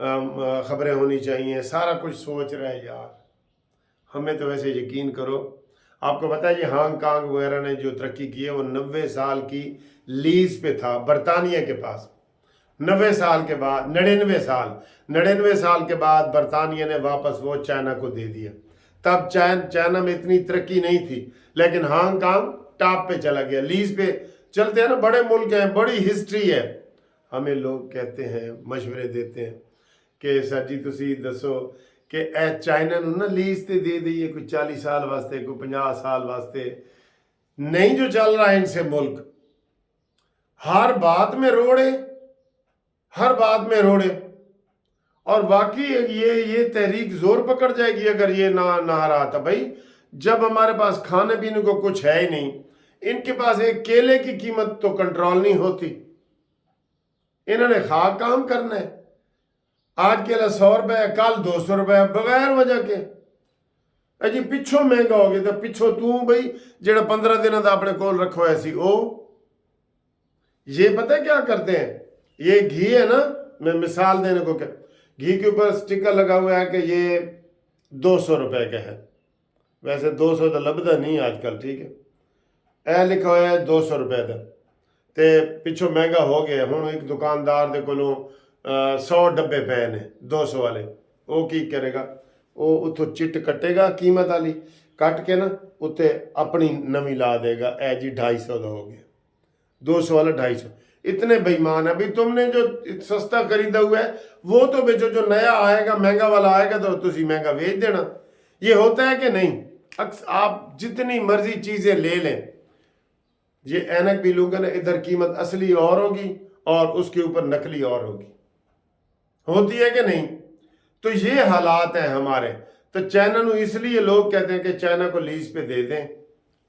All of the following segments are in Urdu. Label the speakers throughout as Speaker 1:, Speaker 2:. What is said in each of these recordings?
Speaker 1: خبریں ہونی چاہیے، سارا کچھ سوچ رہے ہیں یار۔ ہمیں تو ویسے یقین کرو، آپ کو پتہ ہے یہ ہانگ کانگ وغیرہ نے جو ترقی کی ہے وہ 90 سال کی لیز پہ تھا برطانیہ کے پاس۔ 90 سال کے بعد 99 سال کے بعد برطانیہ نے واپس وہ چائنا کو دے دیا۔ تب چائنا میں اتنی ترقی نہیں تھی، لیکن ہانگ کانگ ٹاپ پہ چلا گیا۔ لیز پہ چلتے ہیں نا، بڑے ملک ہیں، بڑی ہسٹری ہے۔ ہمیں لوگ کہتے ہیں، مشورے دیتے ہیں کہ سر جی تسی دسو کہ اے چائنا نو نا لیز تے دے دئیے کوئی 40 سال واسطے، کوئی 50 سال واسطے۔ نہیں جو چل رہا ہے ان سے ملک، ہر بات میں روڑے، ہر بات میں روڑے۔ اور واقعی یہ تحریک زور پکڑ جائے گی اگر یہ نہ رہا تھا۔ بھائی جب ہمارے پاس کھانے پینے کو کچھ ہے ہی نہیں، ان کے پاس ایک کیلے کی قیمت تو کنٹرول نہیں ہوتی، انہوں نے خاک کام کرنا ہے۔ آج کیلا 100 روپے، کل 200 روپے، بغیر وجہ کے۔ جی پچھوں مہنگا ہو گیا تو پچھوں تو بھائی جڑا 15 دنوں دا اپنے کول رکھو ایسی او۔ یہ پتہ ہے کیا کرتے ہیں، یہ گھی ہے نا، میں مثال دینے کو کہ گھی کے اوپر سٹکر لگا ہوا ہے کہ یہ 200 روپے کا ہے، ویسے 200 تو لبدا نہیں آج کل، ٹھیک ہے، اے لکھا ہوا ہے 200 روپے کا، تے پچھوں مہنگا ہو گیا۔ ہوں ایک دکاندار دے کولوں 100 ڈبے پے نے 200 والے، وہ کی کرے گا، وہ اتھو چٹ کٹے گا قیمت والی، کٹ کے نا اتنے اپنی نمی لا دے گا، اے جی 250 دا ہو گیا، 200 والا 250۔ اتنے بےمان ہے بھی، تم نے جو سستا خریدا ہوا ہے وہ تو بیچو، جو نیا آئے گا مہنگا والا آئے گا تو تسی مہنگا بیچ دینا۔ یہ ہوتا ہے کہ نہیں؟ آپ جتنی مرضی چیزیں لے لیں، یہ اینک بھی لوں گا نا، ادھر قیمت اصلی اور ہوگی اور اس کے اوپر نقلی اور ہوگی، ہوتی ہے کہ نہیں؟ تو یہ حالات ہیں ہمارے۔ تو چائنا نو اس لیے لوگ کہتے ہیں کہ چائنا کو لیز پہ دے دیں،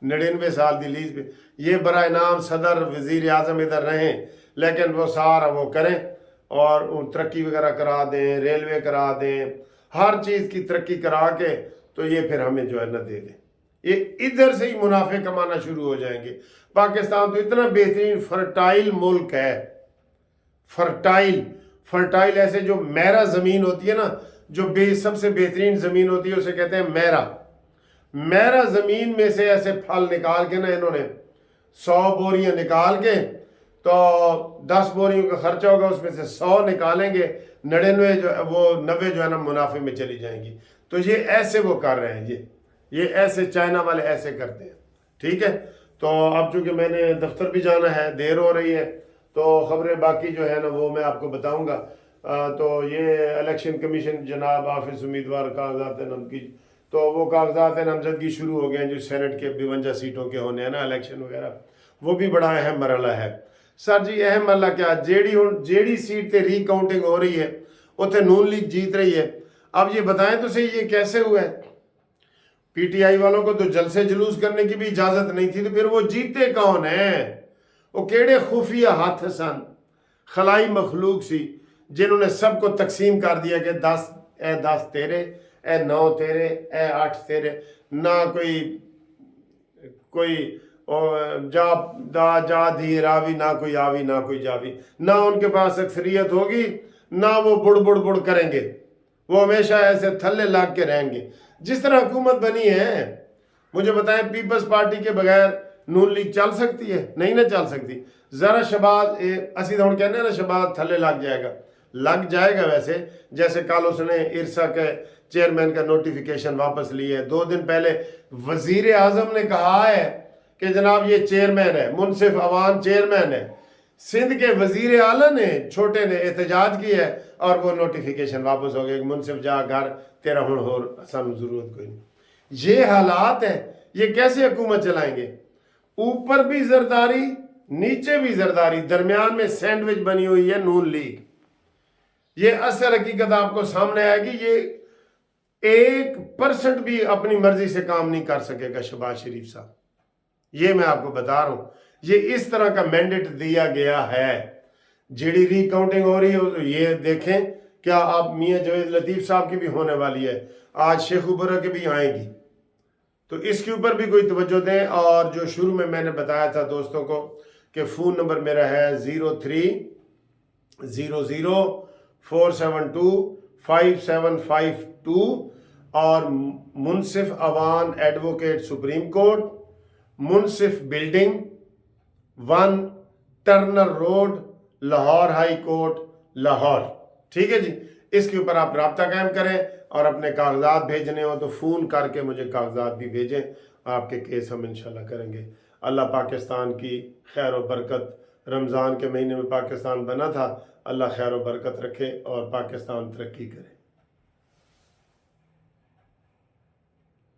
Speaker 1: 99 سال دی لیز پہ، یہ برائے نام صدر وزیر اعظم ادھر رہیں، لیکن وہ سارا وہ کریں اور ترقی وغیرہ کرا دیں، ریلوے کرا دیں، ہر چیز کی ترقی کرا کے تو یہ پھر ہمیں جو ہے نہ دے دیں۔ یہ ادھر سے ہی منافع کمانا شروع ہو جائیں گے۔ پاکستان تو اتنا بہترین فرٹائل ملک ہے، فرٹائل ایسے جو میرا زمین ہوتی ہے نا، جو سب سے بہترین زمین ہوتی ہے اسے کہتے ہیں میرا زمین میں سے ایسے پھل نکال کے نا، انہوں نے 100 بوریاں نکال کے تو 10 بوریوں کا خرچہ ہوگا، اس میں سے 100 نکالیں گے، 90 جو ہے نا منافع میں چلی جائیں گی۔ تو یہ ایسے وہ کر رہے ہیں، یہ ایسے چائنا والے ایسے کرتے ہیں، ٹھیک ہے۔ تو اب چونکہ میں نے دفتر بھی جانا ہے، دیر ہو رہی ہے، تو خبریں باقی جو ہے نا وہ میں آپ کو بتاؤں گا۔ تو یہ الیکشن کمیشن جناب آفس امیدوار کاغذات نامزدگی، تو وہ کاغذات نامزدگی شروع ہو گئے ہیں جو سینٹ کے 52 سیٹوں کے ہونے ہیں نا الیکشن وغیرہ، وہ بھی بڑا اہم مرحلہ ہے۔ سر جی اہم مرحلہ کیا؟ جیڑی سیٹ تے ری کاؤنٹنگ ہو رہی ہے اتنے نون لیگ جیت رہی ہے۔ اب یہ بتائیں تو صحیح یہ کیسے ہوا ہے؟ پی ٹی آئی والوں کو تو جلسے جلوس کرنے کی بھی اجازت نہیں تھی، تو پھر وہ جیتے کون ہیں؟ وہ کیڑے خفیہ ہاتھ سن، خلائی مخلوق سی، جنہوں نے سب کو تقسیم کر دیا کہ 10 تیرے، 9 تیرے، 8 تیرے، نہ کوئی جا دھی راوی، نہ کوئی آوی نہ کوئی جاوی، نہ ان کے پاس اکثریت ہوگی، نہ وہ بڑ کریں گے، وہ ہمیشہ ایسے تھلے لاگ کے رہیں گے۔ جس طرح حکومت بنی ہے، مجھے بتائیں پیپلز پارٹی کے بغیر نون لیگ چل سکتی ہے؟ نہیں نہ چل سکتی۔ ذرا شہباز اسی تو ہم کہنے ہیں نا شہباز تھلے لگ جائے گا ویسے، جیسے کل اس نے ارسا کے چیئرمین کا نوٹیفیکیشن واپس لی ہے۔ 2 دن پہلے وزیر اعظم نے کہا ہے کہ جناب یہ چیئرمین ہے، منصف عوان چیئرمین ہے۔ سندھ کے وزیر اعلیٰ نے چھوٹے نے احتجاج کی ہے اور وہ نوٹیفیکیشن واپس ہو گیا کہ منصف جا گھر تیرا ہن ہور سانو ضرورت کوئی نہیں۔ یہ حالات ہیں، یہ کیسے حکومت چلائیں گے؟ اوپر بھی زرداری، نیچے بھی زرداری، درمیان میں سینڈوچ بنی ہوئی ہے نون لیگ۔ یہ اصل حقیقت آپ کو سامنے آئے گی۔ یہ 1% بھی اپنی مرضی سے کام نہیں کر سکے گا شہباز شریف صاحب، یہ میں آپ کو بتا رہا ہوں۔ یہ اس طرح کا مینڈیٹ دیا گیا ہے۔ جیڑی ری کاؤنٹنگ ہو رہی ہے یہ دیکھیں، کیا آپ میاں جوید لطیف صاحب کی بھی ہونے والی ہے، آج شیخ برہ کی بھی آئیں گی، تو اس کے اوپر بھی کوئی توجہ دیں۔ اور جو شروع میں نے بتایا تھا دوستوں کو کہ فون نمبر میرا ہے 4725752 اور Munsif Awan advocate supreme court, Munsif building 1 Turner road, Lahore high court, Lahore. ٹھیک ہے جی، اس کے اوپر آپ رابطہ قائم کریں، اور اپنے کاغذات بھیجنے ہو تو فون کر کے مجھے کاغذات بھی بھیجیں، آپ کے کیس ہم انشاءاللہ کریں گے۔ اللہ پاکستان کی خیر و برکت، رمضان کے مہینے میں پاکستان بنا تھا، اللہ خیر و برکت رکھے اور پاکستان ترقی کرے۔